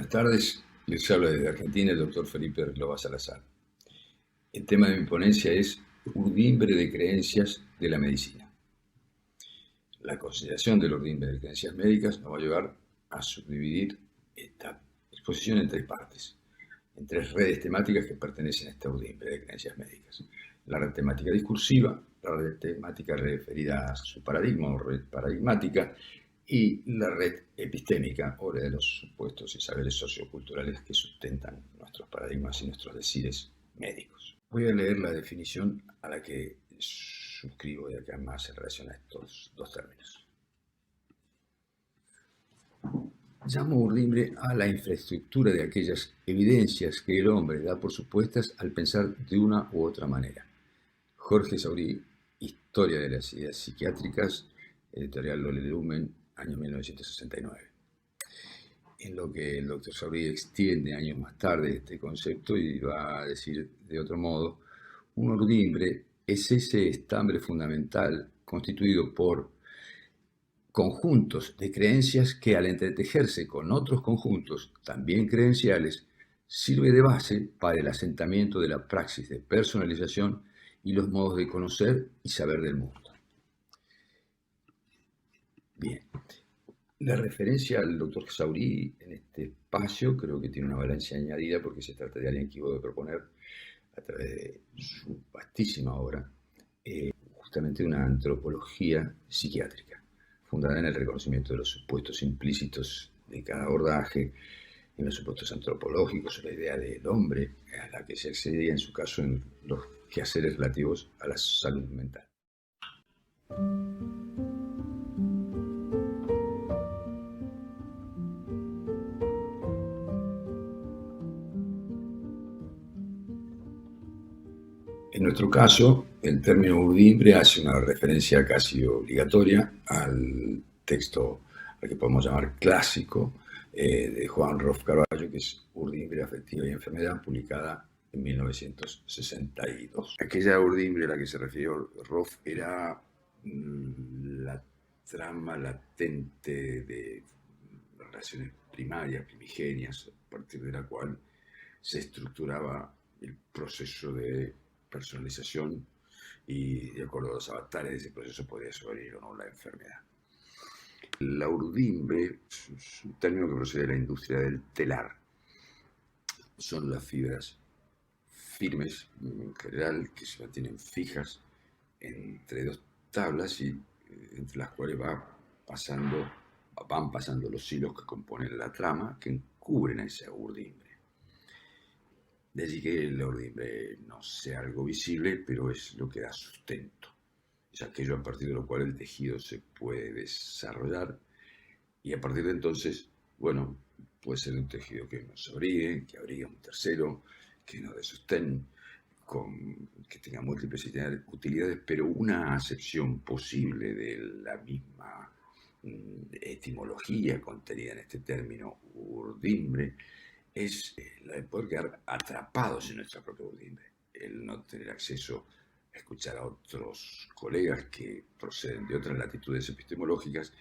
Buenas tardes, les habla desde Argentina el doctor Felipe Relova Salazar. El tema de mi ponencia es urdimbre de creencias de la medicina. La consideración del urdimbre de creencias médicas nos va a llevar a subdividir esta exposición en tres partes, en tres redes temáticas que pertenecen a esta urdimbre de creencias médicas. La red temática discursiva, la red temática referida a su paradigma o red paradigmática, y la red epistémica, o de los supuestos y saberes socioculturales que sustentan nuestros paradigmas y nuestros decires médicos. Voy a leer la definición a la que suscribo de acá más en relación a estos dos términos. Llamo urdimbre a la infraestructura de aquellas evidencias que el hombre da por supuestas al pensar de una u otra manera. Jorge Saurí, Historia de las ideas psiquiátricas, editorial Lole Lumen, año 1969. En lo que el doctor Saurí extiende años más tarde este concepto y va a decir de otro modo, un urdimbre es ese estambre fundamental constituido por conjuntos de creencias que al entretejerse con otros conjuntos también creenciales sirve de base para el asentamiento de la praxis de personalización y los modos de conocer y saber del mundo. Bien, la referencia al doctor Saurí en este espacio creo que tiene una valencia añadida porque se trata de alguien que iba a proponer a través de su vastísima obra justamente una antropología psiquiátrica, fundada en el reconocimiento de los supuestos implícitos de cada abordaje, en los supuestos antropológicos, o la idea del hombre, a la que se accedía en su caso en los quehaceres relativos a la salud mental. En nuestro caso, el término urdimbre hace una referencia casi obligatoria al texto al que podemos llamar clásico de Juan Roff Carballo, que es Urdimbre, Afectiva y Enfermedad, publicada en 1962. Aquella urdimbre a la que se refirió Roff era la trama latente de relaciones primarias, primigenias, a partir de la cual se estructuraba el proceso de personalización y de acuerdo a los avatares de ese proceso podría sobrevenir o no la enfermedad. La urdimbre es un término que procede de la industria del telar. Son las fibras firmes, en general, que se mantienen fijas entre dos tablas y entre las cuales van pasando los hilos que componen la trama que encubren a esa urdimbre. De allí que el urdimbre no sea algo visible, pero es lo que da sustento. Es aquello a partir de lo cual el tejido se puede desarrollar y a partir de entonces, bueno, puede ser un tejido que nos abrigue, que abrigue a un tercero, que nos dé sostén, que tenga múltiples utilidades, pero una acepción posible de la misma etimología contenida en este término urdimbre es la de poder quedar atrapados en nuestra propia urdimbre, el no tener acceso a escuchar a otros colegas que proceden de otras latitudes epistemológicas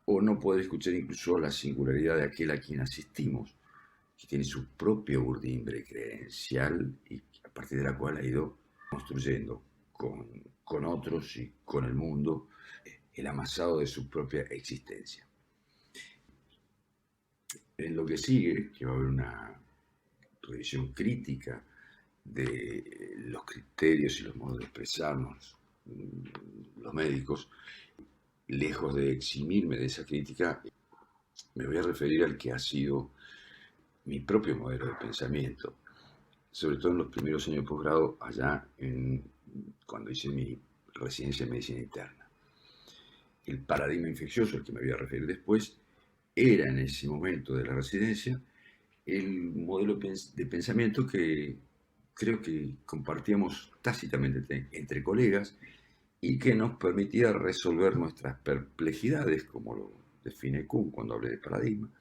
o no poder escuchar incluso la singularidad de aquel a quien asistimos, que tiene su propia urdimbre creencial y a partir de la cual ha ido construyendo con otros y con el mundo el amasado de su propia existencia. En lo que sigue, que va a haber una revisión crítica de los criterios y los modos de expresarnos los médicos, lejos de eximirme de esa crítica, me voy a referir al que ha sido mi propio modelo de pensamiento, sobre todo en los primeros años de posgrado, cuando hice mi residencia en medicina interna. El paradigma infeccioso, al que me voy a referir después, era en ese momento de la residencia el modelo de pensamiento que creo que compartíamos tácitamente entre colegas y que nos permitía resolver nuestras perplejidades, como lo define Kuhn cuando hablé de paradigma,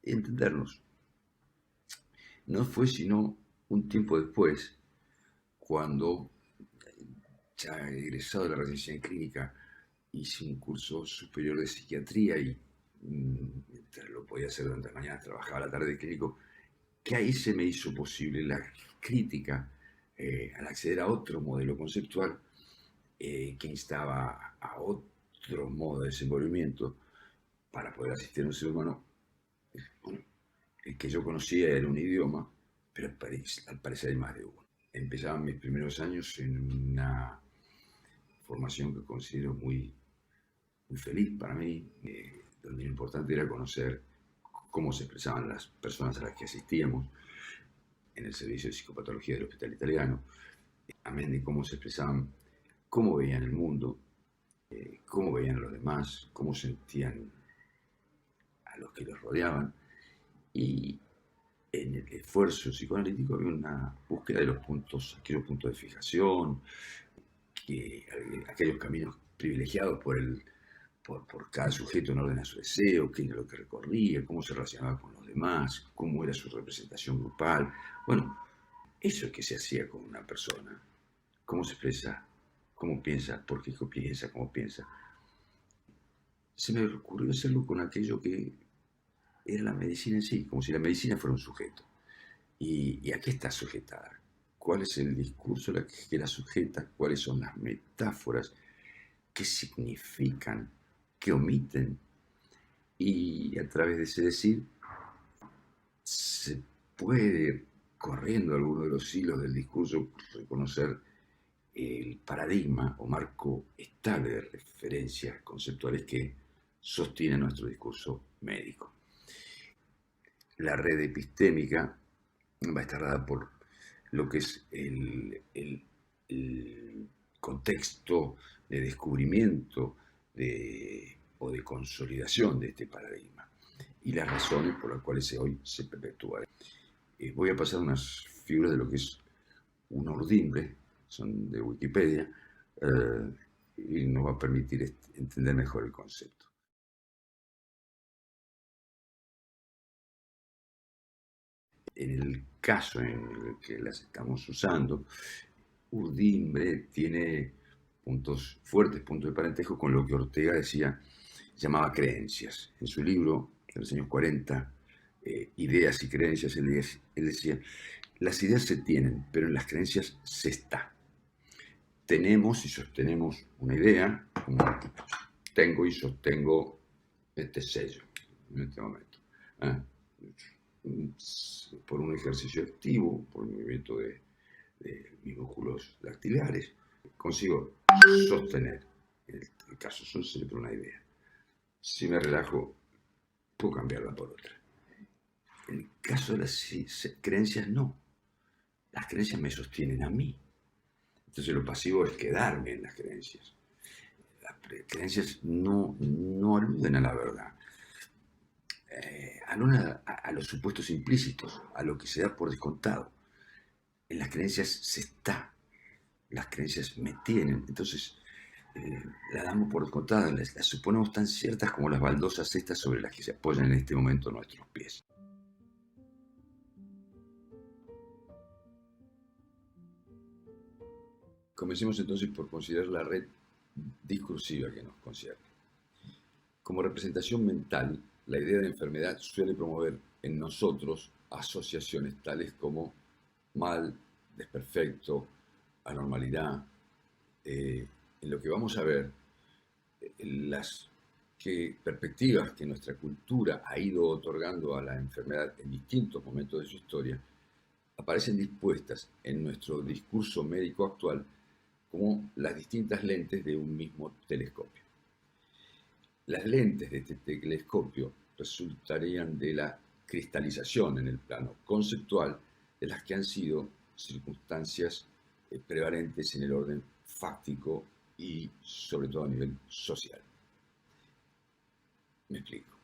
y entendernos. No fue sino un tiempo después, cuando ya egresado de la residencia en clínica, hice un curso superior de psiquiatría y mientras lo podía hacer durante la mañana, trabajaba a la tarde de clínico, que ahí se me hizo posible la crítica al acceder a otro modelo conceptual que instaba a otro modo de desenvolvimiento para poder asistir a un ser humano. Bueno, el que yo conocía era un idioma, pero al parecer hay más de uno. Empezaban mis primeros años en una formación que considero muy feliz para mí, donde lo importante era conocer cómo se expresaban las personas a las que asistíamos en el servicio de psicopatología del Hospital Italiano, amén de cómo se expresaban, cómo veían el mundo, cómo veían a los demás, cómo sentían a los que los rodeaban. Y en el esfuerzo psicoanalítico había una búsqueda de los puntos, aquellos puntos de fijación, aquellos caminos privilegiados por cada sujeto en orden a su deseo, qué era lo que recorría, cómo se relacionaba con los demás, cómo era su representación grupal. Bueno, eso es que se hacía con una persona, cómo se expresa, cómo piensa, por qué piensa, cómo piensa. Se me ocurrió hacerlo con aquello que era la medicina en sí, como si la medicina fuera un sujeto. ¿Y a qué está sujetada? ¿Cuál es el discurso que la sujeta? ¿Cuáles son las metáforas? ¿Qué significan? ¿Qué omiten? Y a través de ese decir se puede, corriendo alguno de los hilos del discurso, reconocer el paradigma o marco estable de referencias conceptuales que sostiene nuestro discurso médico. La red epistémica va a estar dada por lo que es el contexto de descubrimiento o de consolidación de este paradigma y las razones por las cuales hoy se perpetúa. Voy a pasar unas figuras de lo que es un urdimbre, son de Wikipedia, y nos va a permitir entender mejor el concepto. En el caso en el que las estamos usando, urdimbre tiene fuertes puntos de parentesco con lo que Ortega llamaba creencias. En su libro, en los años 40, Ideas y creencias, él decía, las ideas se tienen, pero en las creencias se está. Tenemos y sostenemos una idea, como tengo y sostengo este sello en este momento. Por un ejercicio activo, por el movimiento de mis músculos dactilares, consigo sostener, en el caso sería por una idea. Si me relajo, puedo cambiarla por otra. En el caso de las creencias, no. Las creencias me sostienen a mí. Entonces lo pasivo es quedarme en las creencias. Las creencias no aluden a la verdad. A los supuestos implícitos, a lo que se da por descontado. En las creencias se está. Las creencias me tienen. Entonces, las damos por descontadas, las suponemos tan ciertas como las baldosas estas sobre las que se apoyan en este momento nuestros pies. Comencemos entonces por considerar la red discursiva que nos concierne. Como representación mental, la idea de enfermedad suele promover en nosotros asociaciones tales como mal, desperfecto, anormalidad. En lo que vamos a ver, las perspectivas que nuestra cultura ha ido otorgando a la enfermedad en distintos momentos de su historia aparecen dispuestas en nuestro discurso médico actual como las distintas lentes de un mismo telescopio. Las lentes de este telescopio resultarían de la cristalización en el plano conceptual de las que han sido circunstancias prevalentes en el orden fáctico y sobre todo a nivel social. Me explico.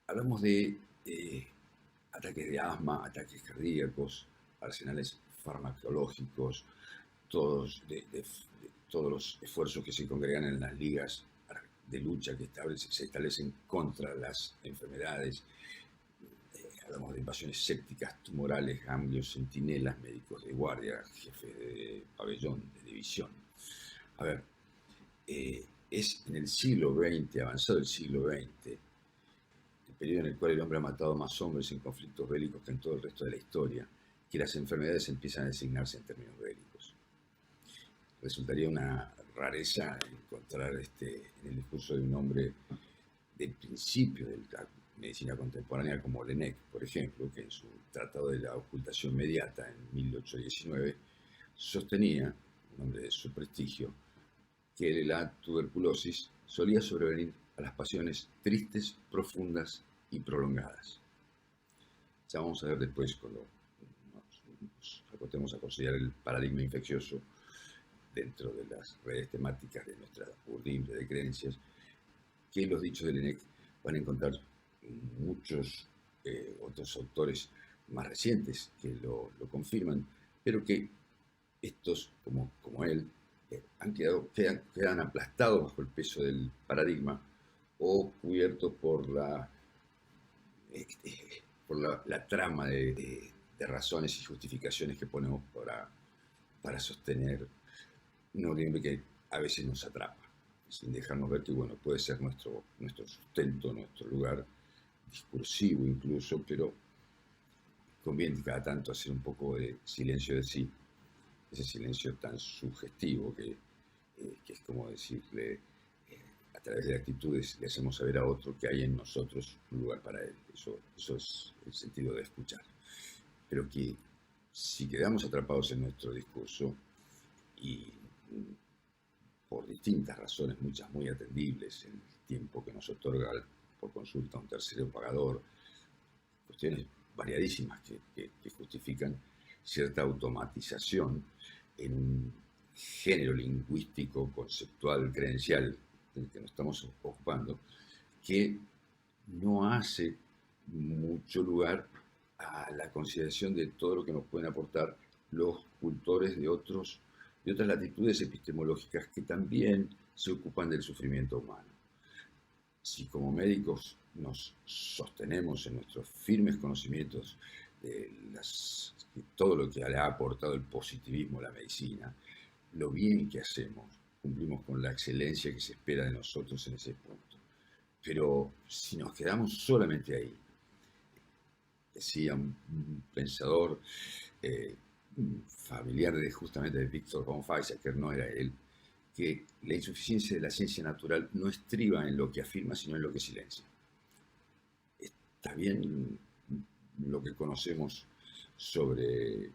Hablamos de ataques de asma, ataques cardíacos, arsenales farmacológicos, todos los esfuerzos que se congregan en las ligas de lucha que se establecen contra las enfermedades. Hablamos de invasiones sépticas, tumorales, ganglios, centinelas, médicos de guardia, jefes de pabellón, de división. A ver, es en el siglo XX, avanzado el siglo XX, el periodo en el cual el hombre ha matado más hombres en conflictos bélicos que en todo el resto de la historia, que las enfermedades empiezan a designarse en términos bélicos. Resultaría una rareza encontrar en el discurso de un hombre del principio de la medicina contemporánea como Laennec, por ejemplo, que en su Tratado de la Ocultación Mediata en 1819 sostenía, un hombre de su prestigio, que la tuberculosis solía sobrevenir a las pasiones tristes, profundas y prolongadas. Ya vamos a ver después, cuando nos acostemos a considerar el paradigma infeccioso dentro de las redes temáticas de nuestra urdimbre de creencias, que los dichos de Laennec van a encontrar muchos otros autores más recientes que lo confirman, pero que estos, como él, quedan aplastados bajo el peso del paradigma o cubiertos por la trama de razones y justificaciones que ponemos para sostener un urdimbre que a veces nos atrapa, sin dejarnos ver que bueno, puede ser nuestro sustento, nuestro lugar discursivo incluso, pero conviene cada tanto hacer un poco de silencio de sí, ese silencio tan sugestivo que es como decirle, a través de actitudes le hacemos saber a otro que hay en nosotros un lugar para él. Eso es el sentido de escuchar. Pero que si quedamos atrapados en nuestro discurso y por distintas razones, muchas muy atendibles, el tiempo que nos otorga por consulta un tercero pagador, cuestiones variadísimas que justifican cierta automatización en un género lingüístico, conceptual, creencial del que nos estamos ocupando, que no hace mucho lugar a la consideración de todo lo que nos pueden aportar los cultores de otras latitudes epistemológicas que también se ocupan del sufrimiento humano. Si como médicos nos sostenemos en nuestros firmes conocimientos de todo lo que le ha aportado el positivismo a la medicina, lo bien que hacemos, cumplimos con la excelencia que se espera de nosotros en ese punto. Pero si nos quedamos solamente ahí, decía un pensador familiar justamente de Victor von Weizsäcker, no era él, que la insuficiencia de la ciencia natural no estriba en lo que afirma, sino en lo que silencia. Está bien lo que conocemos sobre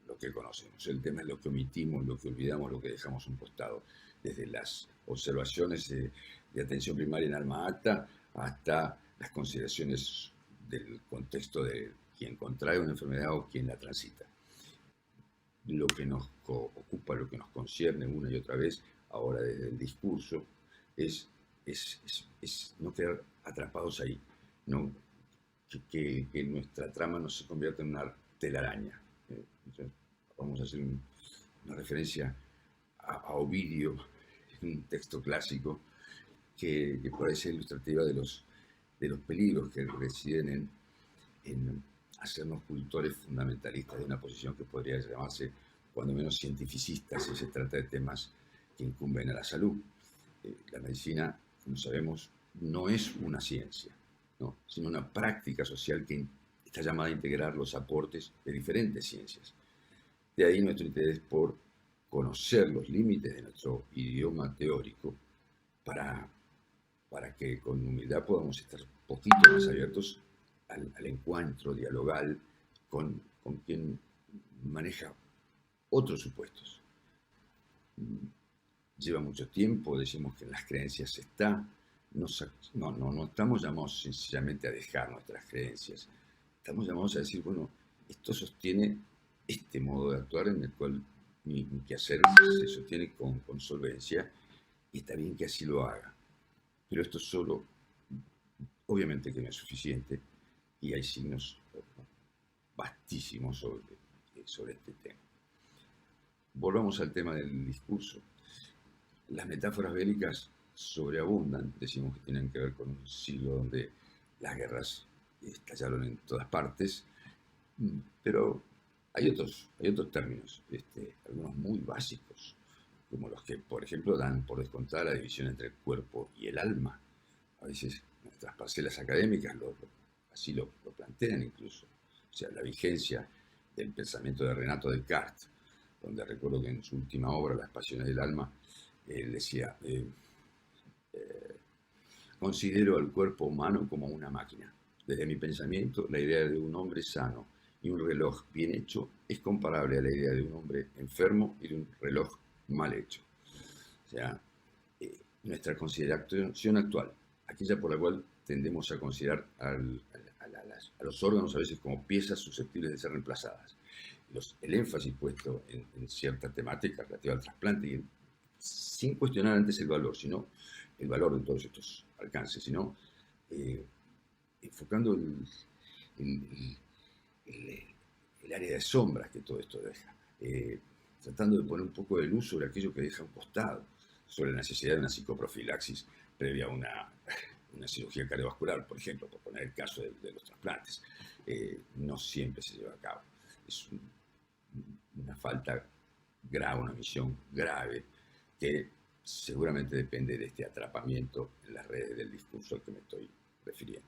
lo que conocemos. El tema es lo que omitimos, lo que olvidamos, lo que dejamos a un costado. Desde las observaciones de atención primaria en Alma Ata hasta las consideraciones del contexto de quien contrae una enfermedad o quien la transita. Lo que nos ocupa, lo que nos concierne una y otra vez, ahora desde el discurso, es no quedar atrapados ahí, no, que nuestra trama no se convierta en una telaraña. Vamos a hacer una referencia a Ovidio, un texto clásico que parece ilustrativa de los peligros que residen en hacernos cultores fundamentalistas de una posición que podría llamarse, cuando menos, cientificista, si se trata de temas que incumben a la salud. La medicina, como sabemos, no es una ciencia, ¿no?, sino una práctica social que está llamada a integrar los aportes de diferentes ciencias. De ahí nuestro interés por conocer los límites de nuestro idioma teórico para que con humildad podamos estar un poquito más abiertos al encuentro dialogal con quien maneja otros supuestos. Lleva mucho tiempo, decimos que en las creencias está. No estamos llamados sencillamente a dejar nuestras creencias. Estamos llamados a decir, bueno, esto sostiene este modo de actuar en el cual mi quehacer se sostiene con solvencia y está bien que así lo haga. Pero esto solo, obviamente que no es suficiente, y hay signos vastísimos sobre este tema. Volvamos al tema del discurso. Las metáforas bélicas sobreabundan, decimos que tienen que ver con un siglo donde las guerras estallaron en todas partes, pero hay otros términos, algunos muy básicos, como los que, por ejemplo, dan por descontada la división entre el cuerpo y el alma. A veces nuestras parcelas académicas así lo plantean incluso. O sea, la vigencia del pensamiento de Renato Descartes, donde recuerdo que en su última obra, Las pasiones del alma, él decía, considero al cuerpo humano como una máquina. Desde mi pensamiento, la idea de un hombre sano y un reloj bien hecho es comparable a la idea de un hombre enfermo y de un reloj mal hecho. O sea, nuestra consideración actual, aquella por la cual tendemos a considerar a los órganos a veces como piezas susceptibles de ser reemplazadas. El énfasis puesto en cierta temática relativa al trasplante, y sin cuestionar antes el valor, sino el valor de todos estos alcances, sino enfocando el- el- el área de sombras que todo esto deja, tratando de poner un poco de luz sobre aquello que deja a un costado, sobre la necesidad de una psicoprofilaxis previa a una cirugía cardiovascular, por ejemplo, por poner el caso de los trasplantes. No siempre se lleva a cabo. Es una falta grave, una misión grave, que seguramente depende de este atrapamiento en las redes del discurso al que me estoy refiriendo.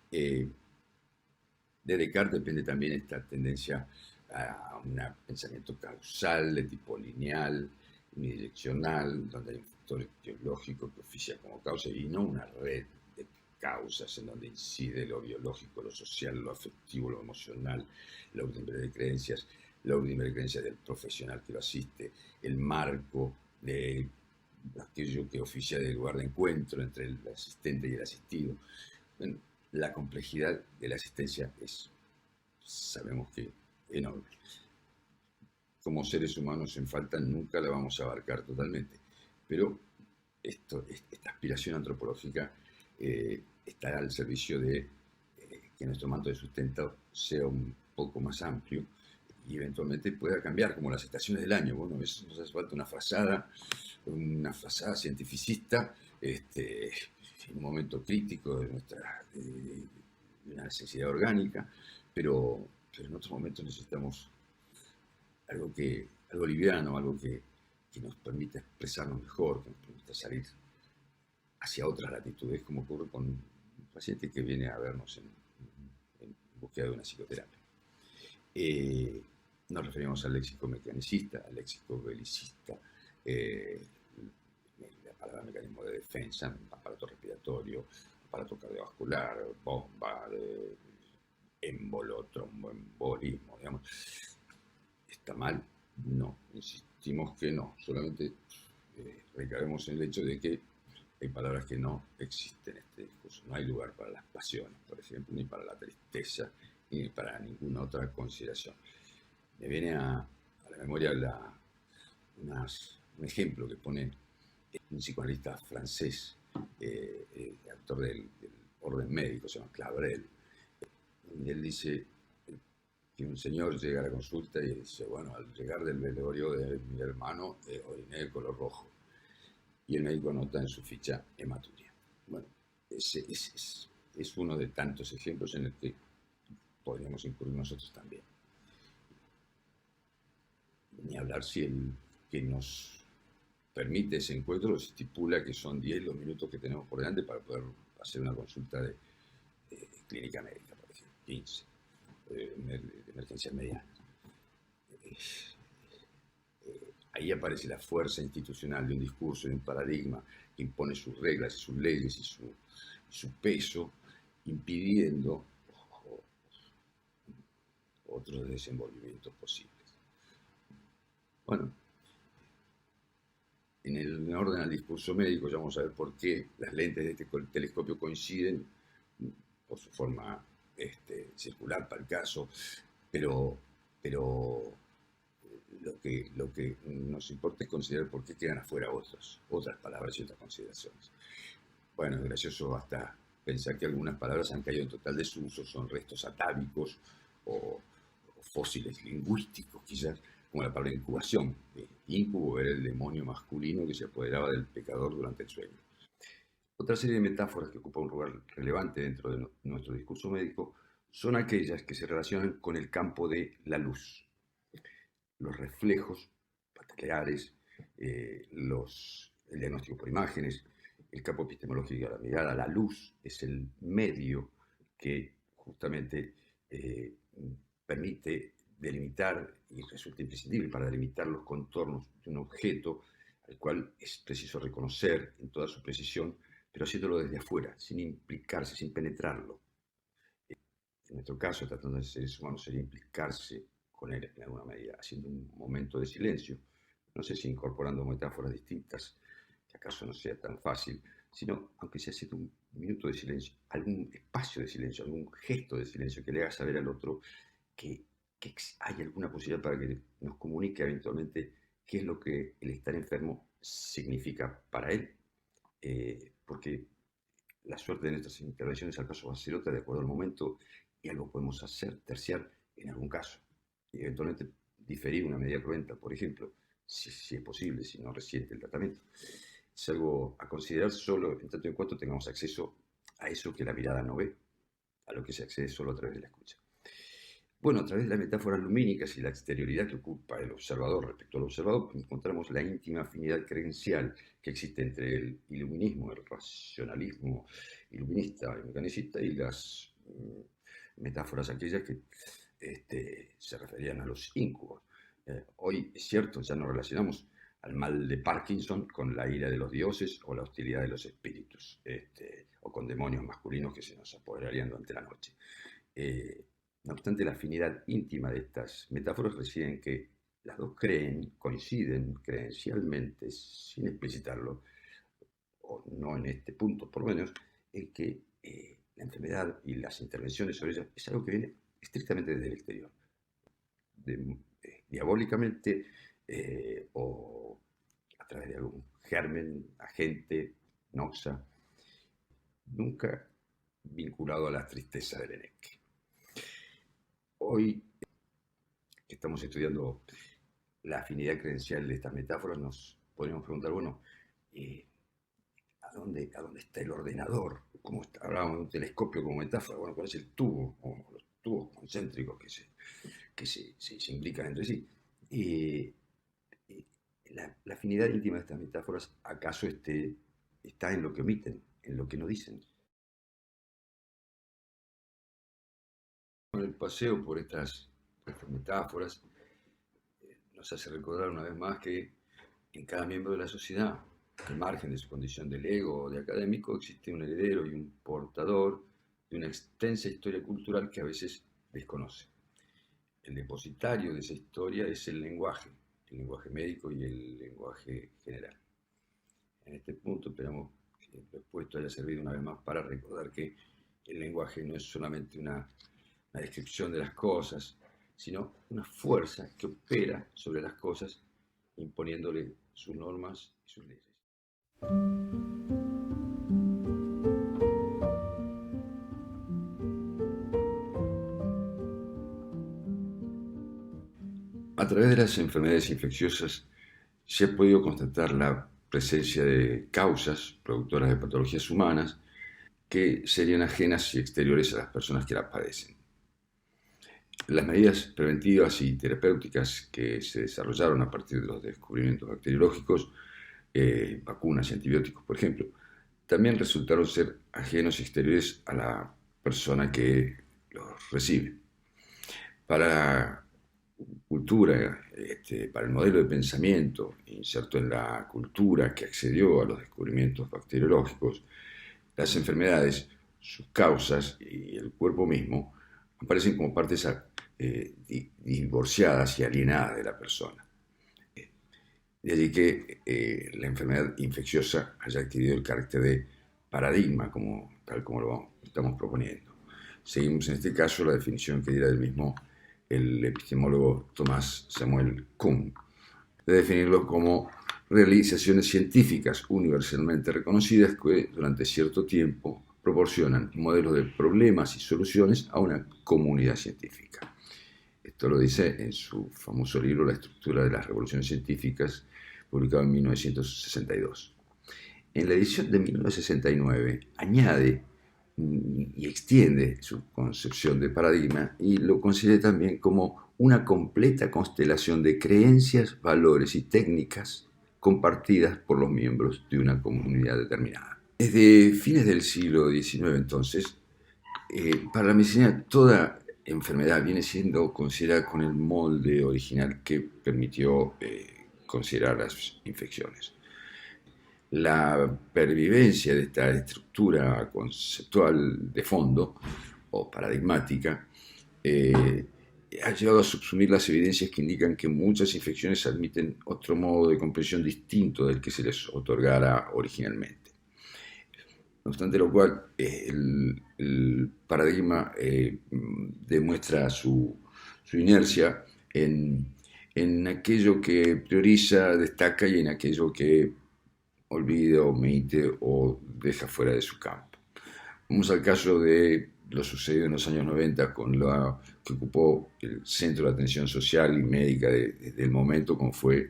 De Descartes depende también esta tendencia a un pensamiento causal, de tipo lineal, unidireccional, donde hay un factor teológico que oficia como causa y no una red de causas en donde incide lo biológico, lo social, lo afectivo, lo emocional, la urdimbre de creencias, la urdimbre de creencias del profesional que lo asiste, el marco de aquello que oficia de lugar de encuentro entre el asistente y el asistido. Bueno, la complejidad de la asistencia es, sabemos que, enorme. Como seres humanos en falta nunca la vamos a abarcar totalmente, pero esta aspiración antropológica está al servicio de que nuestro manto de sustento sea un poco más amplio y eventualmente pueda cambiar, como las estaciones del año. Bueno, a veces nos hace falta una frazada cientificista, en un momento crítico de una necesidad orgánica, pero en otros momentos necesitamos algo liviano, algo que nos permita expresarnos mejor, que nos permita salir hacia otras latitudes, como ocurre con un paciente que viene a vernos en búsqueda de una psicoterapia. Nos referimos al léxico mecanicista, al léxico belicista, la palabra mecanismo de defensa, aparato respiratorio, aparato cardiovascular, bomba, émbolo, tromboembolismo, digamos. ¿Está mal? No, insistimos que no, solamente recaemos en el hecho de que hay palabras que no existen en este discurso. No hay lugar para las pasiones, por ejemplo, ni para la tristeza, ni para ninguna otra consideración. Me viene a la memoria un ejemplo que pone un psicoanalista francés, autor del orden médico, se llama Clavrel, y él dice que un señor llega a la consulta y dice, bueno, al llegar del velorio de mi hermano, oriné de color rojo. Y el médico anota en su ficha hematuria. Bueno, es uno de tantos ejemplos en el que podríamos incluir nosotros también. Ni hablar si el que nos permite ese encuentro estipula que son 10 los minutos que tenemos por delante para poder hacer una consulta de clínica médica, por ejemplo, 15, de emergencias medianas. Ahí aparece la fuerza institucional de un discurso, de un paradigma que impone sus reglas y sus leyes y su peso, impidiendo otros desenvolvimientos posibles. Bueno, en el orden al discurso médico ya vamos a ver por qué las lentes de este telescopio coinciden por su forma circular para el caso, pero lo que nos importa es considerar por qué quedan afuera otras palabras y otras consideraciones. Bueno, es gracioso hasta pensar que algunas palabras han caído en total desuso, son restos atávicos o fósiles lingüísticos, quizás, como la palabra incubación. Incubo era el demonio masculino que se apoderaba del pecador durante el sueño. Otra serie de metáforas que ocupa un lugar relevante dentro de nuestro discurso médico son aquellas que se relacionan con el campo de la luz. Los reflejos patelares el diagnóstico por imágenes, el campo epistemológico de la mirada, la luz es el medio que justamente permite delimitar y resulta imprescindible para delimitar los contornos de un objeto al cual es preciso reconocer en toda su precisión, pero haciéndolo desde afuera, sin implicarse, sin penetrarlo. En nuestro caso, tratando de seres humanos, sería implicarse con él en alguna medida, haciendo un momento de silencio, no sé si incorporando metáforas distintas, que acaso no sea tan fácil, sino, aunque sea haciendo un minuto de silencio, algún espacio de silencio, algún gesto de silencio que le haga saber al otro que hay alguna posibilidad para que nos comunique eventualmente qué es lo que el estar enfermo significa para él. Porque la suerte de nuestras intervenciones al caso va a ser otra de acuerdo al momento y algo podemos hacer, terciar en algún caso. Y eventualmente diferir una medida cruenta, por ejemplo, si es posible, si no resiente el tratamiento. Es algo a considerar solo en tanto en cuanto tengamos acceso a eso que la mirada no ve, a lo que se accede solo a través de la escucha. Bueno, a través de las metáforas lumínicas y la exterioridad que ocupa el observador respecto al observador, encontramos la íntima afinidad creencial que existe entre el iluminismo, el racionalismo iluminista y mecanicista, y las metáforas aquellas que se referían a los incubos. Hoy, es cierto, ya nos relacionamos al mal de Parkinson con la ira de los dioses o la hostilidad de los espíritus, o con demonios masculinos que se nos apoderarían durante la noche. No obstante, la afinidad íntima de estas metáforas reside en que las dos coinciden creencialmente, sin explicitarlo, o no en este punto por lo menos, en que la enfermedad y las intervenciones sobre ella es algo que viene estrictamente desde el exterior. Diabólicamente o a través de algún germen, agente, noxa, nunca vinculado a la tristeza del eneque. Hoy que estamos estudiando la afinidad creencial de estas metáforas, nos podríamos preguntar, bueno, ¿a dónde está el ordenador? Hablábamos de un telescopio como metáfora, bueno, ¿cuál es el tubo? O los tubos concéntricos que se implican entre sí. La afinidad íntima de estas metáforas, ¿acaso está en lo que omiten, en lo que no dicen? El paseo por estas metáforas nos hace recordar una vez más que en cada miembro de la sociedad, al margen de su condición de lego o de académico, existe un heredero y un portador de una extensa historia cultural que a veces desconoce. El depositario de esa historia es el lenguaje médico y el lenguaje general. En este punto esperamos que lo expuesto haya servido una vez más para recordar que el lenguaje no es solamente una descripción de las cosas, sino una fuerza que opera sobre las cosas imponiéndole sus normas y sus leyes. A través de las enfermedades infecciosas se ha podido constatar la presencia de causas productoras de patologías humanas que serían ajenas y exteriores a las personas que las padecen. Las medidas preventivas y terapéuticas que se desarrollaron a partir de los descubrimientos bacteriológicos, vacunas y antibióticos, por ejemplo, también resultaron ser ajenos y exteriores a la persona que los recibe. Para la cultura, para el modelo de pensamiento inserto en la cultura que accedió a los descubrimientos bacteriológicos, las enfermedades, sus causas y el cuerpo mismo aparecen como partes divorciadas y alienadas de la persona. De allí que la enfermedad infecciosa haya adquirido el carácter de paradigma, tal como lo estamos proponiendo. Seguimos en este caso la definición que diera del mismo el epistemólogo Thomas Samuel Kuhn, de definirlo como realizaciones científicas universalmente reconocidas que durante cierto tiempo proporcionan modelos de problemas y soluciones a una comunidad científica. Esto lo dice en su famoso libro La estructura de las revoluciones científicas, publicado en 1962. En la edición de 1969 añade y extiende su concepción de paradigma y lo considera también como una completa constelación de creencias, valores y técnicas compartidas por los miembros de una comunidad determinada. Desde fines del siglo XIX, entonces, para la medicina toda enfermedad viene siendo considerada con el molde original que permitió considerar las infecciones. La pervivencia de esta estructura conceptual de fondo o paradigmática ha llevado a subsumir las evidencias que indican que muchas infecciones admiten otro modo de comprensión distinto del que se les otorgara originalmente. No obstante lo cual, el paradigma demuestra su inercia en aquello que prioriza, destaca, y en aquello que olvida, omite o deja fuera de su campo. Vamos al caso de lo sucedido en los años 90 con lo que ocupó el centro de atención social y médica del momento, como fue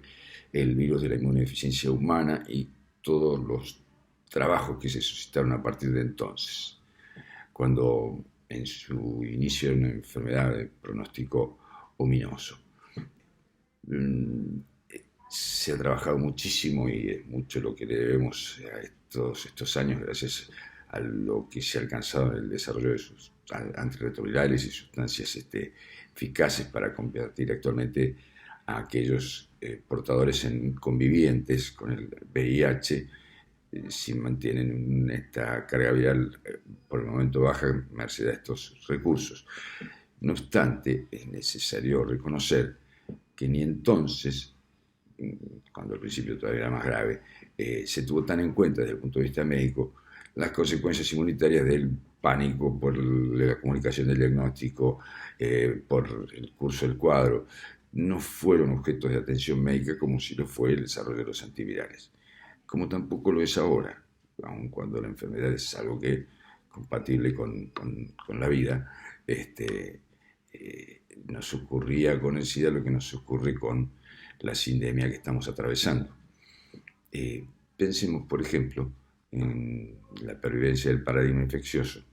el virus de la inmunodeficiencia humana y todos los trabajos que se suscitaron a partir de entonces, cuando en su inicio era una enfermedad de pronóstico ominoso. Se ha trabajado muchísimo y es mucho lo que le debemos a estos años gracias a lo que se ha alcanzado en el desarrollo de sus antirretrovirales y sustancias eficaces para combatir actualmente a aquellos portadores convivientes con el VIH, si mantienen esta carga viral por el momento baja merced a estos recursos. No obstante, es necesario reconocer que ni entonces, cuando al principio todavía era más grave, se tuvo tan en cuenta desde el punto de vista médico las consecuencias inmunitarias del pánico por la comunicación del diagnóstico, por el curso del cuadro. No fueron objetos de atención médica como si lo fue el desarrollo de los antivirales, como tampoco lo es ahora, aun cuando la enfermedad es algo que compatible con la vida. Nos ocurría con el SIDA lo que nos ocurre con la sindemia que estamos atravesando. Pensemos, por ejemplo, en la pervivencia del paradigma infeccioso,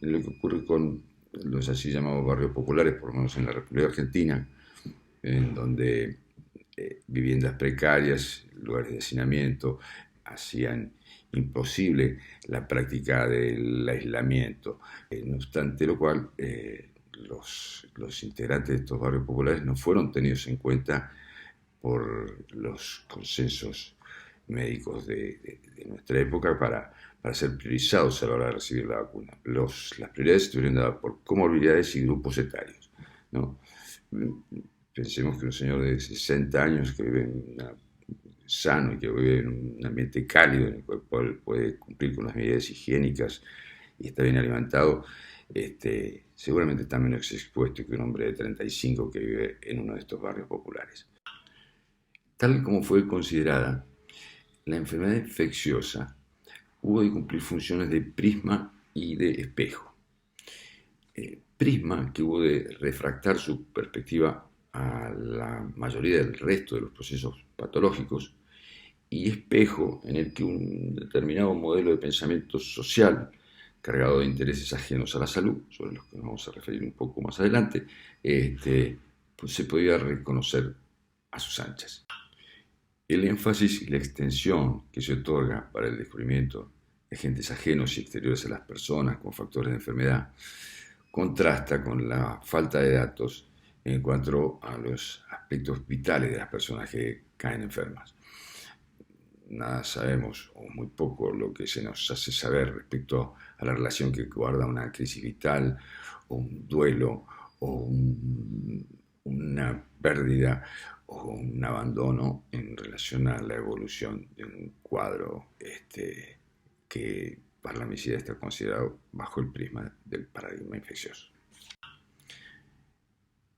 en lo que ocurre con los así llamados barrios populares, por lo menos en la República Argentina, en donde viviendas precarias, lugares de hacinamiento, hacían imposible la práctica del aislamiento. No obstante lo cual, los integrantes de estos barrios populares no fueron tenidos en cuenta por los consensos médicos de nuestra época para ser priorizados a la hora de recibir la vacuna. Las prioridades estuvieron dadas por comorbilidades y grupos etarios, ¿no? Pensemos que un señor de 60 años que vive sano y que vive en un ambiente cálido en el cual puede cumplir con las medidas higiénicas y está bien alimentado, seguramente está menos expuesto que un hombre de 35 que vive en uno de estos barrios populares. Tal como fue considerada, la enfermedad infecciosa hubo de cumplir funciones de prisma y de espejo. Prisma, que hubo de refractar su perspectiva a la mayoría del resto de los procesos patológicos, y espejo, en el que un determinado modelo de pensamiento social cargado de intereses ajenos a la salud, sobre los que nos vamos a referir un poco más adelante, pues se podía reconocer a sus anchas. El énfasis y la extensión que se otorga para el descubrimiento de agentes ajenos y exteriores a las personas con factores de enfermedad contrasta con la falta de datos en cuanto a los aspectos vitales de las personas que caen enfermas. Nada sabemos, o muy poco, lo que se nos hace saber respecto a la relación que guarda una crisis vital, o un duelo, o una pérdida, o un abandono en relación a la evolución de un cuadro que para la medicina está considerado bajo el prisma del paradigma infeccioso.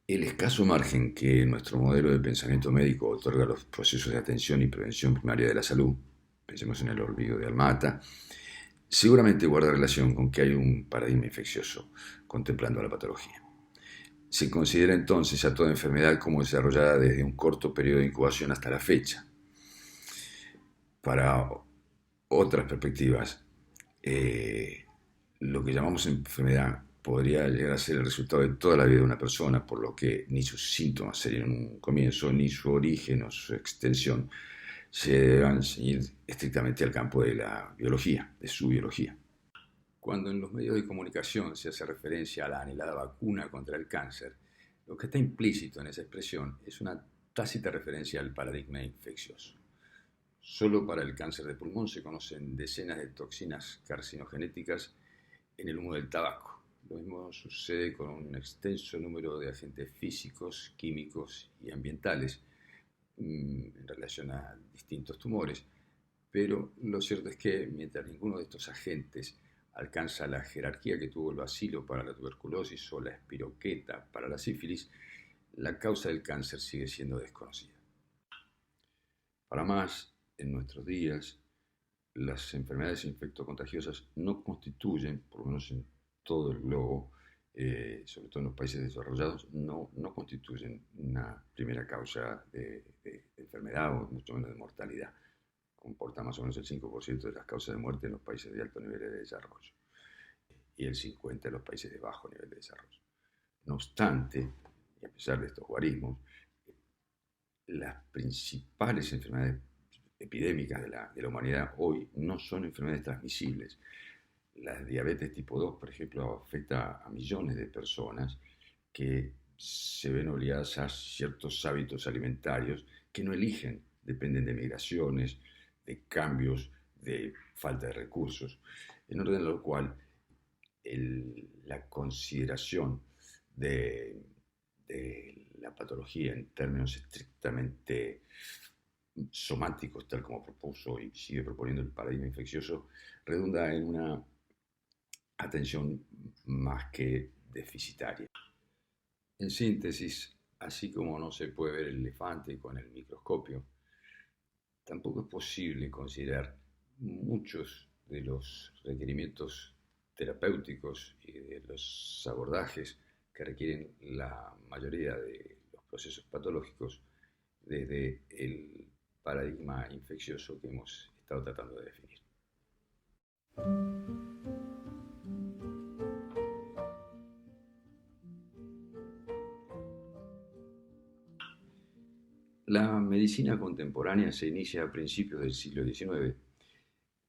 El escaso margen que nuestro modelo de pensamiento médico otorga a los procesos de atención y prevención primaria de la salud, pensemos en el olvido de Alma-Ata, seguramente guarda relación con que hay un paradigma infeccioso contemplando la patología. Se considera entonces a toda enfermedad como desarrollada desde un corto periodo de incubación hasta la fecha. Para otras perspectivas, lo que llamamos enfermedad podría llegar a ser el resultado de toda la vida de una persona, por lo que ni sus síntomas serían un comienzo, ni su origen o su extensión se deban ceñir estrictamente al campo de la biología, de su biología. Cuando en los medios de comunicación se hace referencia a la anhelada vacuna contra el cáncer, lo que está implícito en esa expresión es una tácita referencia al paradigma infeccioso. Solo para el cáncer de pulmón se conocen decenas de toxinas carcinogenéticas en el humo del tabaco. Lo mismo sucede con un extenso número de agentes físicos, químicos y ambientales en relación a distintos tumores. Pero lo cierto es que mientras ninguno de estos agentes alcanza la jerarquía que tuvo el bacilo para la tuberculosis o la espiroqueta para la sífilis, la causa del cáncer sigue siendo desconocida. Para más, en nuestros días, las enfermedades infectocontagiosas no constituyen, por lo menos en todo el globo, sobre todo en los países desarrollados, no constituyen una primera causa de enfermedad o mucho menos de mortalidad. Comporta más o menos el 5% de las causas de muerte en los países de alto nivel de desarrollo y el 50% en los países de bajo nivel de desarrollo. No obstante, y a pesar de estos guarismos, las principales enfermedades epidémicas de la humanidad hoy no son enfermedades transmisibles. La diabetes tipo 2, por ejemplo, afecta a millones de personas que se ven obligadas a ciertos hábitos alimentarios que no eligen, dependen de migraciones, de cambios, de falta de recursos, en orden a lo cual la consideración de la patología en términos estrictamente somáticos, tal como propuso y sigue proponiendo el paradigma infeccioso, redunda en una atención más que deficitaria. En síntesis, así como no se puede ver el elefante con el microscopio, tampoco es posible considerar muchos de los requerimientos terapéuticos y de los abordajes que requieren la mayoría de los procesos patológicos desde el paradigma infeccioso que hemos estado tratando de definir. La medicina contemporánea se inicia a principios del siglo XIX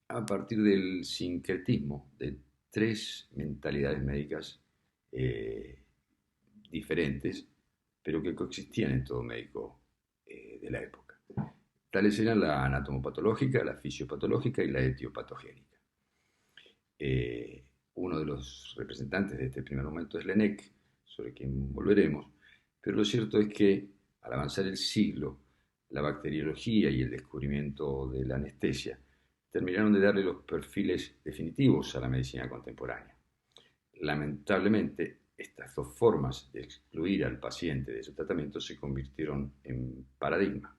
a partir del sincretismo de tres mentalidades médicas diferentes, pero que coexistían en todo médico de la época. Tales eran la anatomopatológica, la fisiopatológica y la etiopatogénica. Uno de los representantes de este primer momento es Laennec, sobre quien volveremos, pero lo cierto es que al avanzar el siglo, la bacteriología y el descubrimiento de la anestesia terminaron de darle los perfiles definitivos a la medicina contemporánea. Lamentablemente, estas dos formas de excluir al paciente de su tratamiento se convirtieron en paradigma.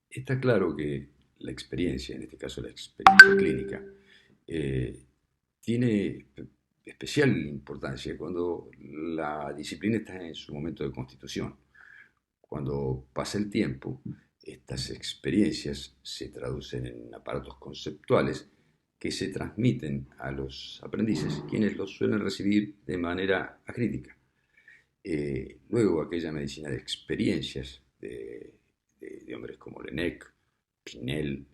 Está claro que la experiencia, en este caso la experiencia clínica, tiene especial importancia cuando la disciplina está en su momento de constitución. Cuando pasa el tiempo, estas experiencias se traducen en aparatos conceptuales que se transmiten a los aprendices, quienes los suelen recibir de manera acrítica. Luego, aquella medicina de experiencias de hombres como Laennec, Pinel,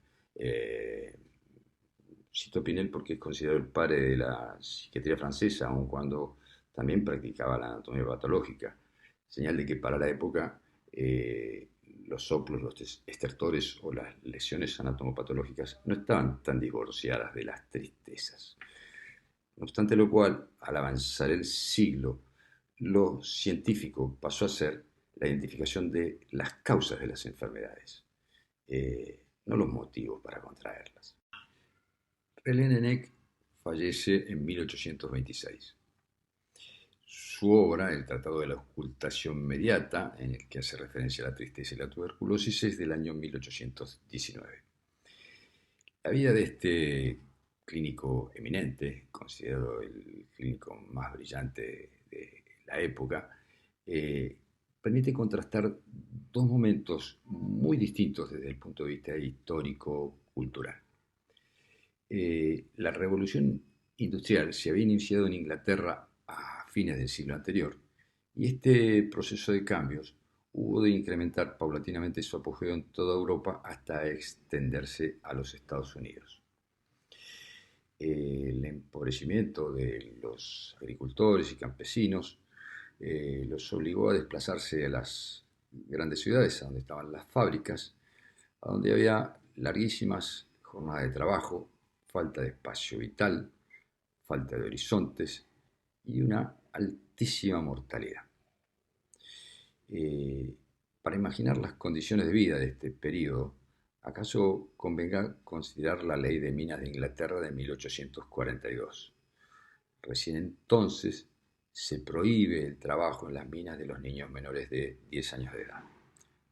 cito Pinel porque es considerado el padre de la psiquiatría francesa, aun cuando también practicaba la anatomía patológica, señal de que para la época los soplos, los estertores o las lesiones anatomopatológicas no estaban tan divorciadas de las tristezas. No obstante lo cual, al avanzar el siglo, lo científico pasó a ser la identificación de las causas de las enfermedades, no los motivos para contraerlas. René Laennec fallece en 1826. Su obra, El Tratado de la Ocultación Mediata, en el que hace referencia a la tristeza y la tuberculosis, es del año 1819. La vida de este clínico eminente, considerado el clínico más brillante de la época, permite contrastar dos momentos muy distintos desde el punto de vista histórico-cultural. La revolución industrial se había iniciado en Inglaterra a fines del siglo anterior y este proceso de cambios hubo de incrementar paulatinamente su apogeo en toda Europa hasta extenderse a los Estados Unidos. El empobrecimiento de los agricultores y campesinos los obligó a desplazarse a las grandes ciudades, a donde estaban las fábricas, a donde había larguísimas jornadas de trabajo, falta de espacio vital, falta de horizontes y una altísima mortalidad. Para imaginar las condiciones de vida de este periodo, ¿acaso convenga considerar la Ley de Minas de Inglaterra de 1842? Recién entonces se prohíbe el trabajo en las minas de los niños menores de 10 años de edad.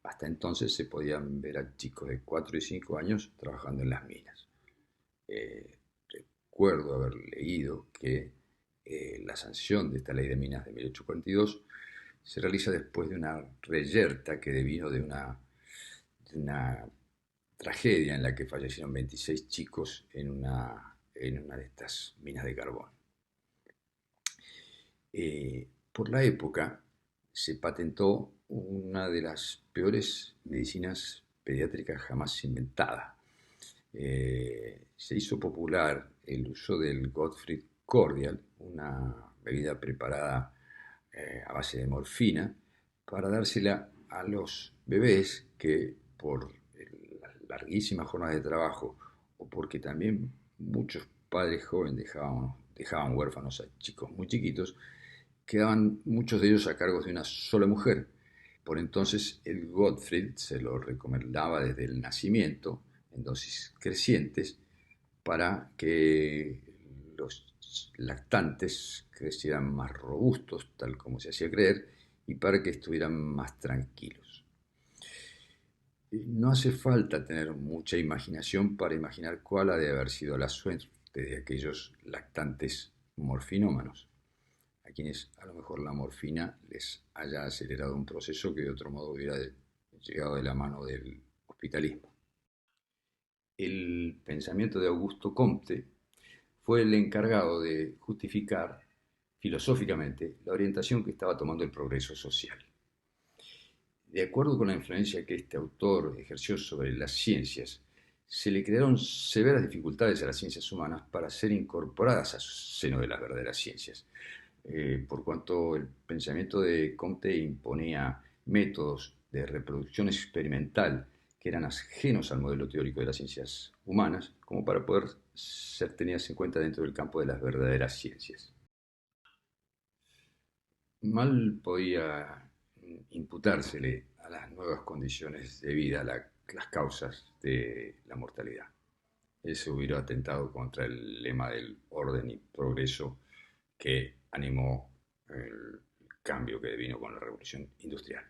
Hasta entonces se podían ver a chicos de 4 y 5 años trabajando en las minas. Recuerdo haber leído que la sanción de esta Ley de Minas de 1842 se realiza después de una reyerta que devino de una tragedia en la que fallecieron 26 chicos en una de estas minas de carbón. Por la época se patentó una de las peores medicinas pediátricas jamás inventada. Se hizo popular el uso del Gottfried Cordial, una bebida preparada a base de morfina, para dársela a los bebés que por las larguísimas jornadas de trabajo o porque también muchos padres jóvenes dejaban huérfanos a chicos muy chiquitos, quedaban muchos de ellos a cargo de una sola mujer. Por entonces el Gottfried se lo recomendaba desde el nacimiento en dosis crecientes para que los lactantes crecieran más robustos, tal como se hacía creer, y para que estuvieran más tranquilos. No hace falta tener mucha imaginación para imaginar cuál ha de haber sido la suerte de aquellos lactantes morfinómanos, a quienes a lo mejor la morfina les haya acelerado un proceso que de otro modo hubiera llegado de la mano del hospitalismo. El pensamiento de Augusto Comte fue el encargado de justificar filosóficamente la orientación que estaba tomando el progreso social. De acuerdo con la influencia que este autor ejerció sobre las ciencias, se le crearon severas dificultades a las ciencias humanas para ser incorporadas al seno de las verdaderas ciencias, por cuanto el pensamiento de Comte imponía métodos de reproducción experimental que eran ajenos al modelo teórico de las ciencias humanas, como para poder ser tenidas en cuenta dentro del campo de las verdaderas ciencias. Mal podía imputársele a las nuevas condiciones de vida las causas de la mortalidad. Eso hubiera atentado contra el lema del orden y progreso que animó el cambio que vino con la revolución industrial.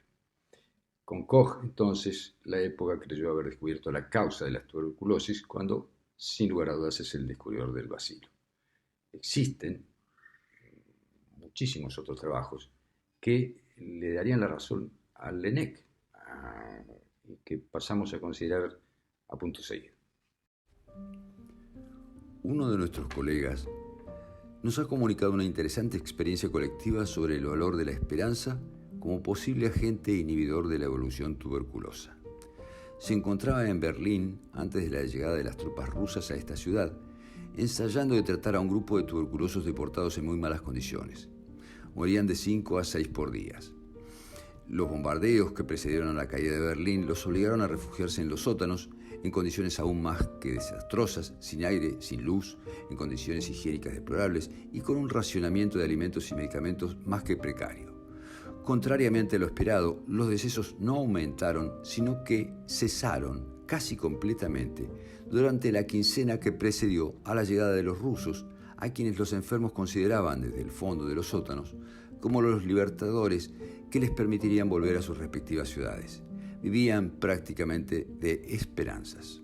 Con Koch, entonces, la época creyó haber descubierto la causa de la tuberculosis cuando, sin lugar a dudas, es el descubridor del bacilo. Existen muchísimos otros trabajos que le darían la razón al Laennec, que pasamos a considerar a punto seguido. Uno de nuestros colegas nos ha comunicado una interesante experiencia colectiva sobre el valor de la esperanza como posible agente inhibidor de la evolución tuberculosa. Se encontraba en Berlín antes de la llegada de las tropas rusas a esta ciudad, ensayando de tratar a un grupo de tuberculosos deportados en muy malas condiciones. Morían de 5 a 6 por día. Los bombardeos que precedieron a la caída de Berlín los obligaron a refugiarse en los sótanos, en condiciones aún más que desastrosas, sin aire, sin luz, en condiciones higiénicas deplorables y con un racionamiento de alimentos y medicamentos más que precario. Contrariamente a lo esperado, los decesos no aumentaron, sino que cesaron casi completamente durante la quincena que precedió a la llegada de los rusos, a quienes los enfermos consideraban desde el fondo de los sótanos como los libertadores que les permitirían volver a sus respectivas ciudades. Vivían prácticamente de esperanzas.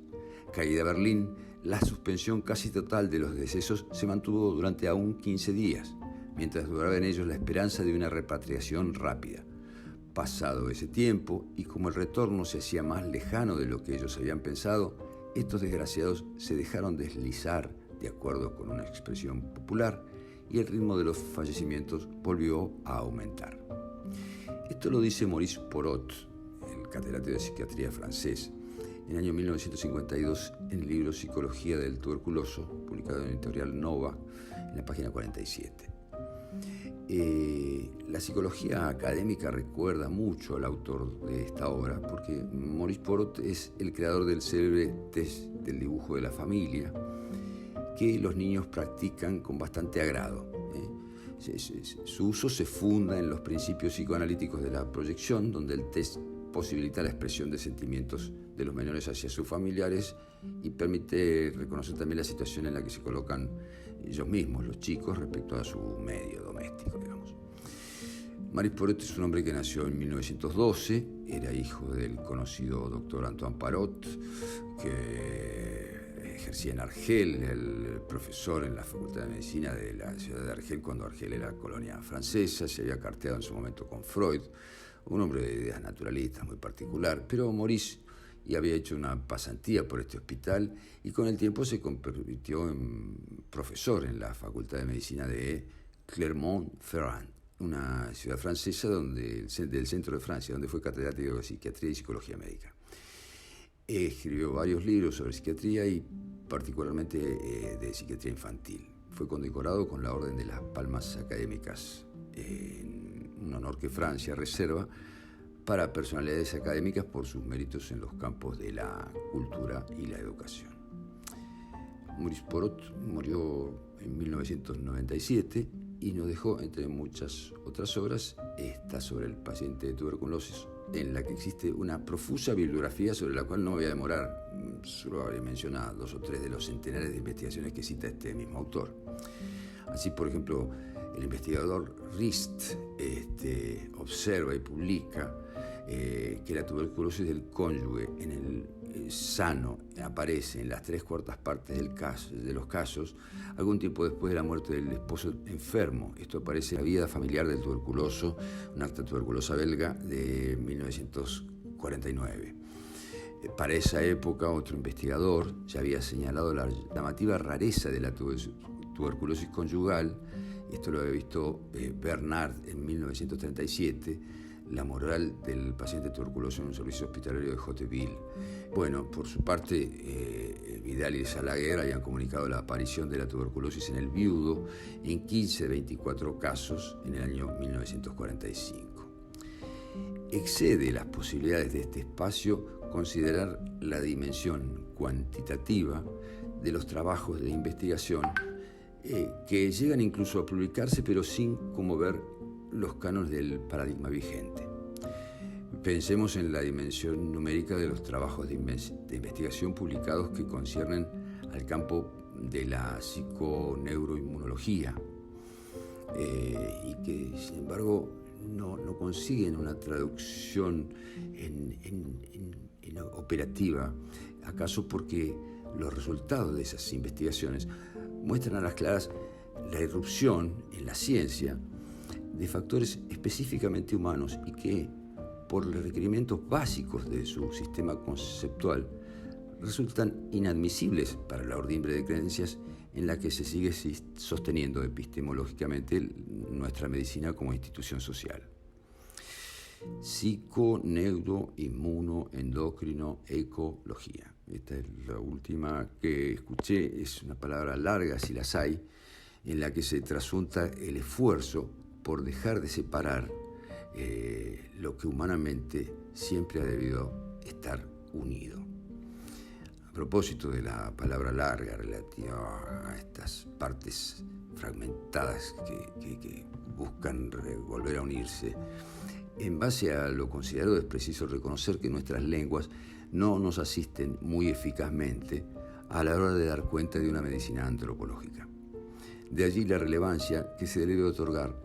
Caída Berlín, la suspensión casi total de los decesos se mantuvo durante aún 15 días, mientras duraba en ellos la esperanza de una repatriación rápida. Pasado ese tiempo, y como el retorno se hacía más lejano de lo que ellos habían pensado, estos desgraciados se dejaron deslizar, de acuerdo con una expresión popular, y el ritmo de los fallecimientos volvió a aumentar. Esto lo dice Maurice Porot, el catedrático de psiquiatría francés, en el año 1952 en el libro Psicología del tuberculoso, publicado en la editorial Nova, en la página 47. La psicología académica recuerda mucho al autor de esta obra porque Maurice Porot es el creador del célebre test del dibujo de la familia que los niños practican con bastante agrado. Su uso se funda en los principios psicoanalíticos de la proyección, donde el test posibilita la expresión de sentimientos de los menores hacia sus familiares y permite reconocer también la situación en la que se colocan ellos mismos, los chicos, respecto a su medio doméstico, digamos. Maurice Porot es un hombre que nació en 1912, era hijo del conocido doctor Antoine Parot, que ejercía en Argel, el profesor en la Facultad de Medicina de la ciudad de Argel, cuando Argel era colonia francesa, se había carteado en su momento con Freud, un hombre de ideas naturalistas muy particular, pero Maurice había hecho una pasantía por este hospital y con el tiempo se convirtió en profesor en la Facultad de Medicina de Clermont-Ferrand, una ciudad francesa del centro de Francia, donde fue catedrático de psiquiatría y psicología médica. Escribió varios libros sobre psiquiatría y particularmente de psiquiatría infantil. Fue condecorado con la Orden de las Palmas Académicas, un honor que Francia reserva para personalidades académicas por sus méritos en los campos de la cultura y la educación. Maurice Porot murió en 1997 y nos dejó, entre muchas otras obras, esta sobre el paciente de tuberculosis, en la que existe una profusa bibliografía sobre la cual no voy a demorar, solo habré mencionado 2 o 3 de los centenares de investigaciones que cita este mismo autor. Así, por ejemplo, el investigador Rist observa y publica que la tuberculosis del cónyuge en el sano aparece en las 3/4 partes de los casos algún tiempo después de la muerte del esposo enfermo. Esto aparece en la vida familiar del tuberculoso, un acta tuberculosa belga de 1949. Para esa época, otro investigador ya había señalado la llamativa rareza de la tuberculosis conyugal. Esto lo había visto Bernard en 1937, la moral del paciente tuberculoso en un servicio hospitalario de Hauteville. Bueno, por su parte, Vidal y Salaguer habían comunicado la aparición de la tuberculosis en el viudo en 15 de 24 casos en el año 1945. Excede las posibilidades de este espacio considerar la dimensión cuantitativa de los trabajos de investigación que llegan incluso a publicarse, pero sin conmover los cánones del paradigma vigente. Pensemos en la dimensión numérica de los trabajos de investigación publicados que conciernen al campo de la psiconeuroinmunología y que, sin embargo, no consiguen una traducción en operativa, acaso porque los resultados de esas investigaciones muestran a las claras la irrupción en la ciencia de factores específicamente humanos y que, por los requerimientos básicos de su sistema conceptual, resultan inadmisibles para la ordimbre de creencias en la que se sigue sosteniendo epistemológicamente nuestra medicina como institución social. Psico, neuro, inmuno, endocrino, ecología. Esta es la última que escuché, es una palabra larga si las hay, en la que se trasunta el esfuerzo por dejar de separar lo que humanamente siempre ha debido estar unido. A propósito de la palabra larga relativa a estas partes fragmentadas que buscan volver a unirse, en base a lo considerado es preciso reconocer que nuestras lenguas no nos asisten muy eficazmente a la hora de dar cuenta de una medicina antropológica. De allí la relevancia que se debe otorgar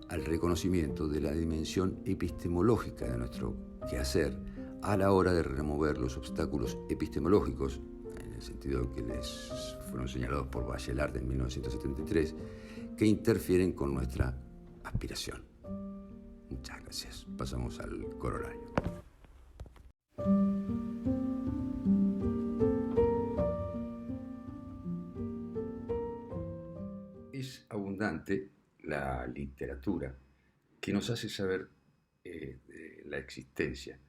al reconocimiento de la dimensión epistemológica de nuestro quehacer a la hora de remover los obstáculos epistemológicos, en el sentido que les fueron señalados por Bachelard en 1973, que interfieren con nuestra aspiración. Muchas gracias. Pasamos al corolario. Es abundante la literatura que nos hace saber de la existencia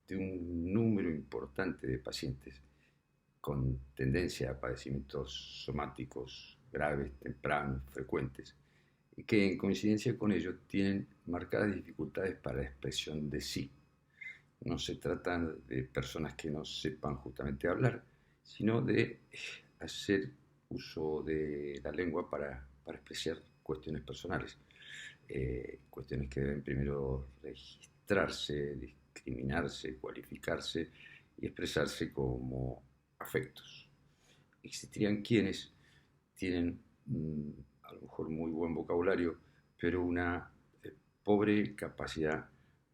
de un número importante de pacientes con tendencia a padecimientos somáticos graves, tempranos, frecuentes, y que en coincidencia con ello tienen marcadas dificultades para la expresión de sí. No se trata de personas que no sepan justamente hablar, sino de hacer uso de la lengua para expresar cuestiones personales, cuestiones que deben primero registrarse, discriminarse, cualificarse y expresarse como afectos. Existirían quienes tienen a lo mejor muy buen vocabulario, pero una pobre capacidad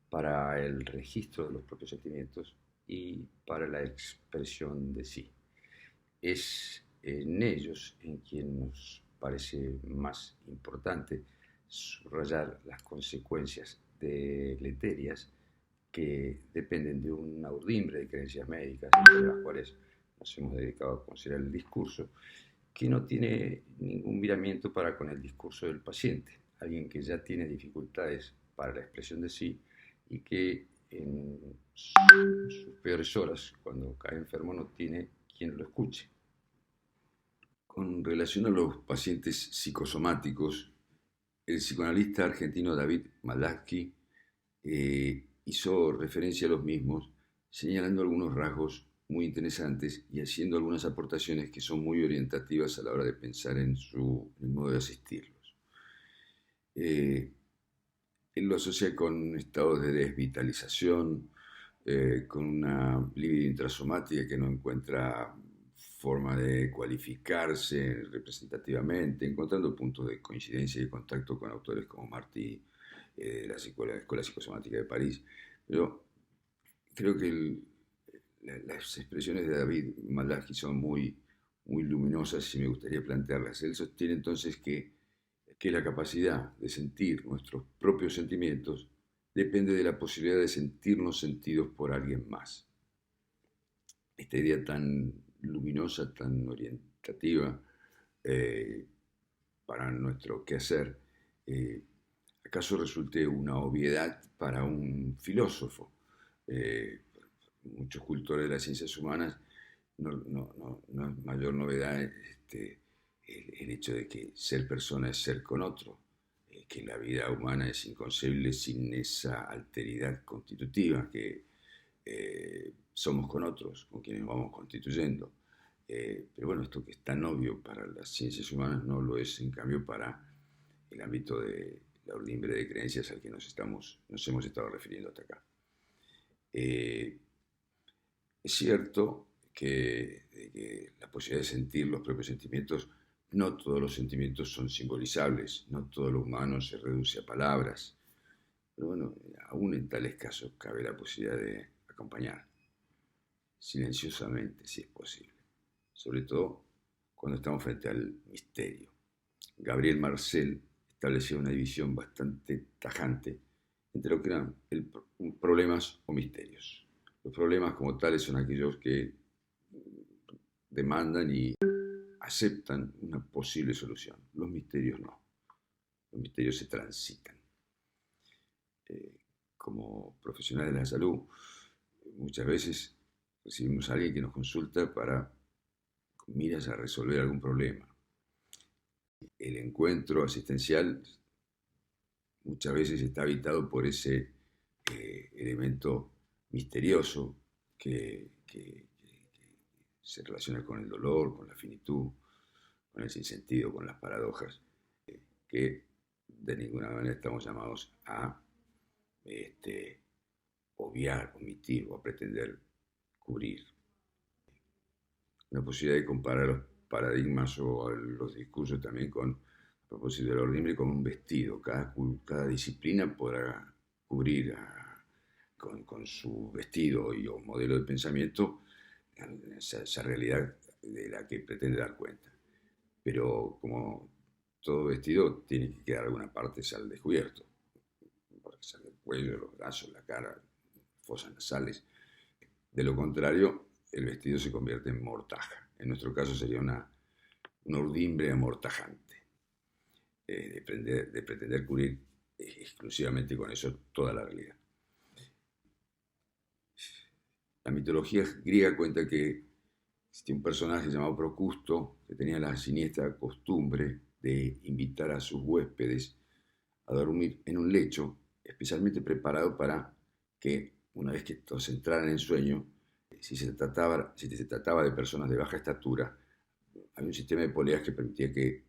para el registro de los propios sentimientos y para la expresión de sí. Es en ellos en quien nos parece más importante subrayar las consecuencias deleterias que dependen de una urdimbre de creencias médicas, entre las cuales nos hemos dedicado a considerar el discurso, que no tiene ningún miramiento para con el discurso del paciente, alguien que ya tiene dificultades para la expresión de sí y que en sus peores horas, cuando cae enfermo, no tiene quien lo escuche. Con relación a los pacientes psicosomáticos, el psicoanalista argentino David Malatsky hizo referencia a los mismos, señalando algunos rasgos muy interesantes y haciendo algunas aportaciones que son muy orientativas a la hora de pensar en el modo de asistirlos. Él lo asocia con estados de desvitalización, con una libido intrasomática que no encuentra forma de cualificarse representativamente, encontrando puntos de coincidencia y contacto con autores como Martí, de la Escuela Psicosomática de París. Pero creo que las expresiones de David Malatsky son muy luminosas y me gustaría plantearlas. Él sostiene entonces que la capacidad de sentir nuestros propios sentimientos depende de la posibilidad de sentirnos sentidos por alguien más. Esta idea tan luminosa, tan orientativa para nuestro quehacer, acaso resulte una obviedad para un filósofo. Muchos cultores de las ciencias humanas no es mayor novedad el hecho de que ser persona es ser con otro, que la vida humana es inconcebible sin esa alteridad constitutiva que somos con otros, con quienes vamos constituyendo. Pero bueno, esto que es tan obvio para las ciencias humanas no lo es en cambio para el ámbito de la urdimbre de creencias al que nos hemos estado refiriendo hasta acá. Es cierto que la posibilidad de sentir los propios sentimientos, no todos los sentimientos son simbolizables, no todo lo humano se reduce a palabras, pero bueno, aún en tales casos cabe la posibilidad de acompañar, silenciosamente si es posible, sobre todo cuando estamos frente al misterio. Gabriel Marcel establecía una división bastante tajante entre lo que eran problemas o misterios. Los problemas como tales son aquellos que demandan y aceptan una posible solución. Los misterios no. Los misterios se transitan. Como profesionales de la salud, muchas veces recibimos a alguien que nos consulta con miras a resolver algún problema. El encuentro asistencial muchas veces está habitado por ese elemento misterioso que se relaciona con el dolor, con la finitud, con el sinsentido, con las paradojas, que de ninguna manera estamos llamados a obviar, omitir o a pretender cubrir. La posibilidad de comparar los paradigmas o los discursos también a propósito de la urdimbre, con un vestido. Cada disciplina podrá cubrir con su vestido o modelo de pensamiento esa realidad de la que pretende dar cuenta. Pero como todo vestido tiene que quedar alguna parte al descubierto, porque sale el cuello, los brazos, la cara, fosas nasales. De lo contrario, el vestido se convierte en mortaja. En nuestro caso sería una urdimbre amortajante, de pretender cubrir exclusivamente con eso toda la realidad. La mitología griega cuenta que existía un personaje llamado Procusto que tenía la siniestra costumbre de invitar a sus huéspedes a dormir en un lecho especialmente preparado para que, una vez que estos entraran en sueño, si se trataba de personas de baja estatura, había un sistema de poleas que permitía que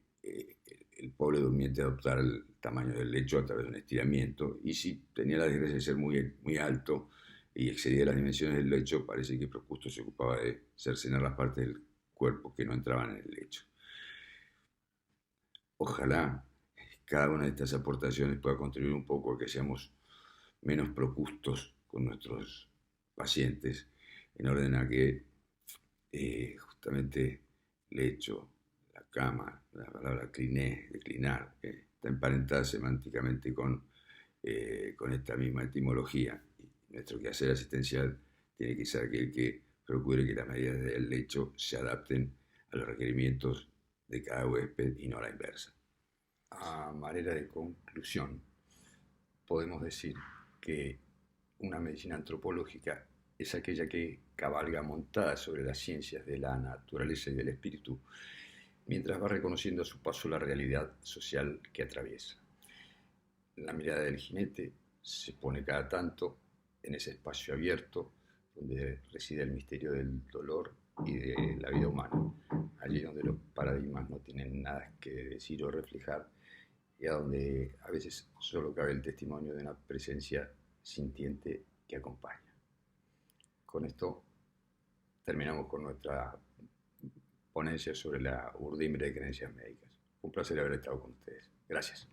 el pobre durmiente adoptara el tamaño del lecho a través de un estiramiento, y si tenía la desgracia de ser muy alto y excedía las dimensiones del lecho, parece que Procusto se ocupaba de cercenar las partes del cuerpo que no entraban en el lecho. Ojalá cada una de estas aportaciones pueda contribuir un poco a que seamos menos procustos con nuestros pacientes, en orden a que justamente lecho, la cama, la palabra cliné, declinar, está emparentada semánticamente con esta misma etimología. Y nuestro quehacer asistencial tiene que ser aquel que procure que las medidas del lecho se adapten a los requerimientos de cada huésped y no a la inversa. A manera de conclusión, podemos decir que una medicina antropológica es aquella que cabalga montada sobre las ciencias de la naturaleza y del espíritu, mientras va reconociendo a su paso la realidad social que atraviesa. La mirada del jinete se pone cada tanto en ese espacio abierto donde reside el misterio del dolor y de la vida humana, allí donde los paradigmas no tienen nada que decir o reflejar, y a donde a veces solo cabe el testimonio de una presencia sintiente que acompaña. Con esto terminamos con nuestra ponencia sobre la urdimbre de creencias médicas. Un placer haber estado con ustedes. Gracias.